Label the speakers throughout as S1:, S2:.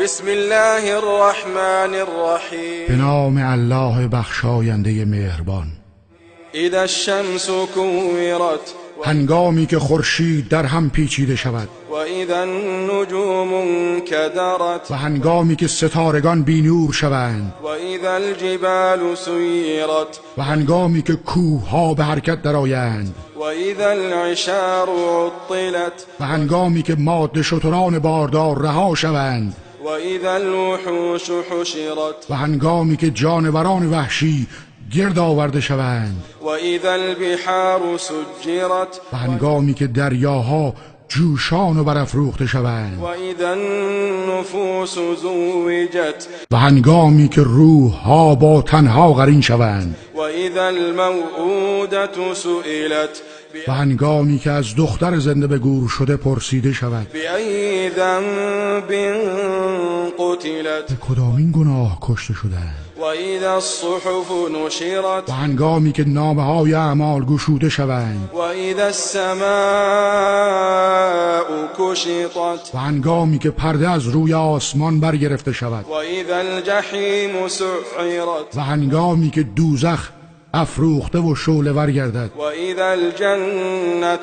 S1: بسم الله الرحمن الرحیم.
S2: به نام الله بخشاینده مهربان.
S1: اذا الشمس كورت،
S2: هنگامی که خورشید در هم پیچیده شود.
S1: و اذا النجوم انکدرت،
S2: و هنگامی که ستارگان بینور شوند.
S1: و اذا الجبال سیرت،
S2: و هنگامی که کوه ها به حرکت درآیند.
S1: و اذا العشار عطلت،
S2: و هنگامی که ماده شتران باردار رها شوند.
S1: و اذا الوحوش حشرت،
S2: و هنگامی که جانوران وحشی گرد آورده شوند.
S1: و اذا البحار سجرت،
S2: و هنگامی که دریاها جوشان و برافروخته شوند.
S1: و اذا النفوس زوجت،
S2: و هنگامی که روح ها با تنها قرین شوند.
S1: و اذا الموءودة سئلت،
S2: و هنگامی که از دختر زنده به گور شده پرسیده شود.
S1: بأي ذنب قتلت،
S2: به کدامین گناه کشته شدند.
S1: و اذا الصحف نشرت،
S2: و هنگامی که نامه های اعمال گشوده شوند.
S1: و اذا السماء کشطت،
S2: و هنگامی که پرده از روی آسمان برگرفته شود.
S1: و اذا الجحیم سعرت،
S2: و هنگامی که دوزخ افروخته و شعله ور گردد.
S1: و اذا الجنة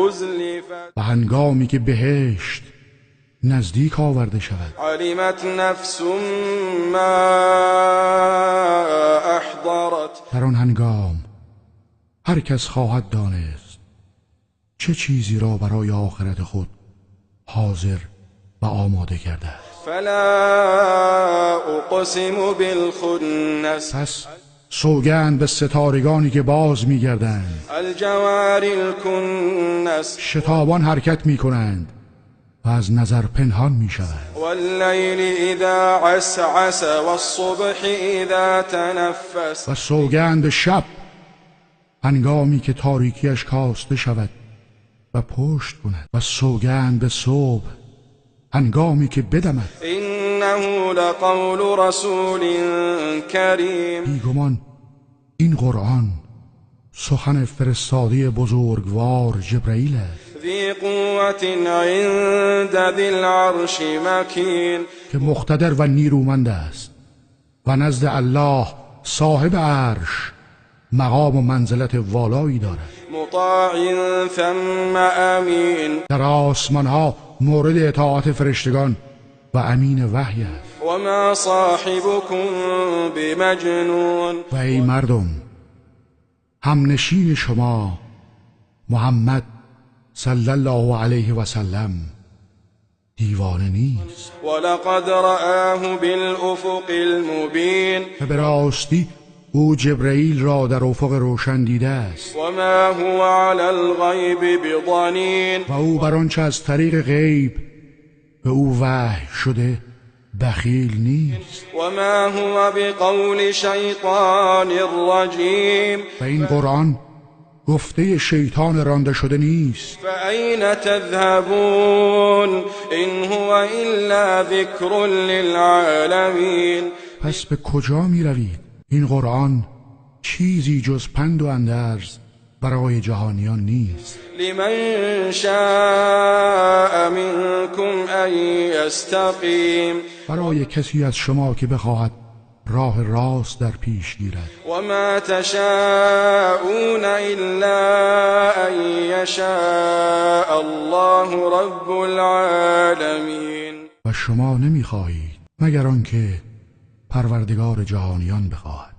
S1: ازلفت،
S2: و هنگامی که بهشت نزدیک آورده شود.
S1: علمت نفس ما احضرت،
S2: در آن هنگام هر کس خواهد دانست چه چیزی را برای آخرت خود حاضر و آماده کرده است.
S1: فلا اقسم بالخنس،
S2: پس سوگند به ستارگانی که باز می‌گردند.
S1: الجوار الکنس،
S2: شتابان حرکت می‌کنند و از نظر پنهان می‌شوند.
S1: واللیل اذا عسعس، والصبح اذا تنفس،
S2: و سوگند به شب هنگامی که تاریکیش کاسته شود و پشت کند. و سوگند به صبح هنگامی که بدمد.
S1: انه لقول رسول کریم،
S2: بیگمان این قرآن سخن فرستاده بزرگوار جبرئیل است
S1: ذی قوة عند ذی العرش مکین،
S2: که مقتدر و نیرومند است و نزد الله صاحب عرش مقام و منزلت والایی دارد.
S1: مطاع ثم امین،
S2: در آسمان ها مورد اطاعت فرشتگان و امین وحی است.
S1: و ما صاحبكم بمجنون،
S2: و ای مردم، همنشین شما محمد صلی الله علیه و سلم دیوانه نیست.
S1: ولقد رآه بالافق المبین،
S2: و به راستی او جبرئیل را در افق روشن دیده است.
S1: و ما هو علی الغیب بضنین،
S2: و او بر آنچه از طریق غیب به او وحی شده بخیل نیست.
S1: و ما هو بقول شیطان رجیم،
S2: و این قرآن گفته شیطان رانده شده نیست.
S1: فأین تذهبون ان هو الا ذکر للعالمین،
S2: پس به کجا می روید؟ این قرآن چیزی جز پند و اندرز برای جهانیان نیست.
S1: لمن شاء منکم ان یستقیم،
S2: برای کسی از شما که بخواهد راه راست در پیش گیرد.
S1: و ما تشاءون الا ان یشاء الله رب العالمین،
S2: و شما نمیخواهید مگر آنکه پروردگار جهانیان بخواهد.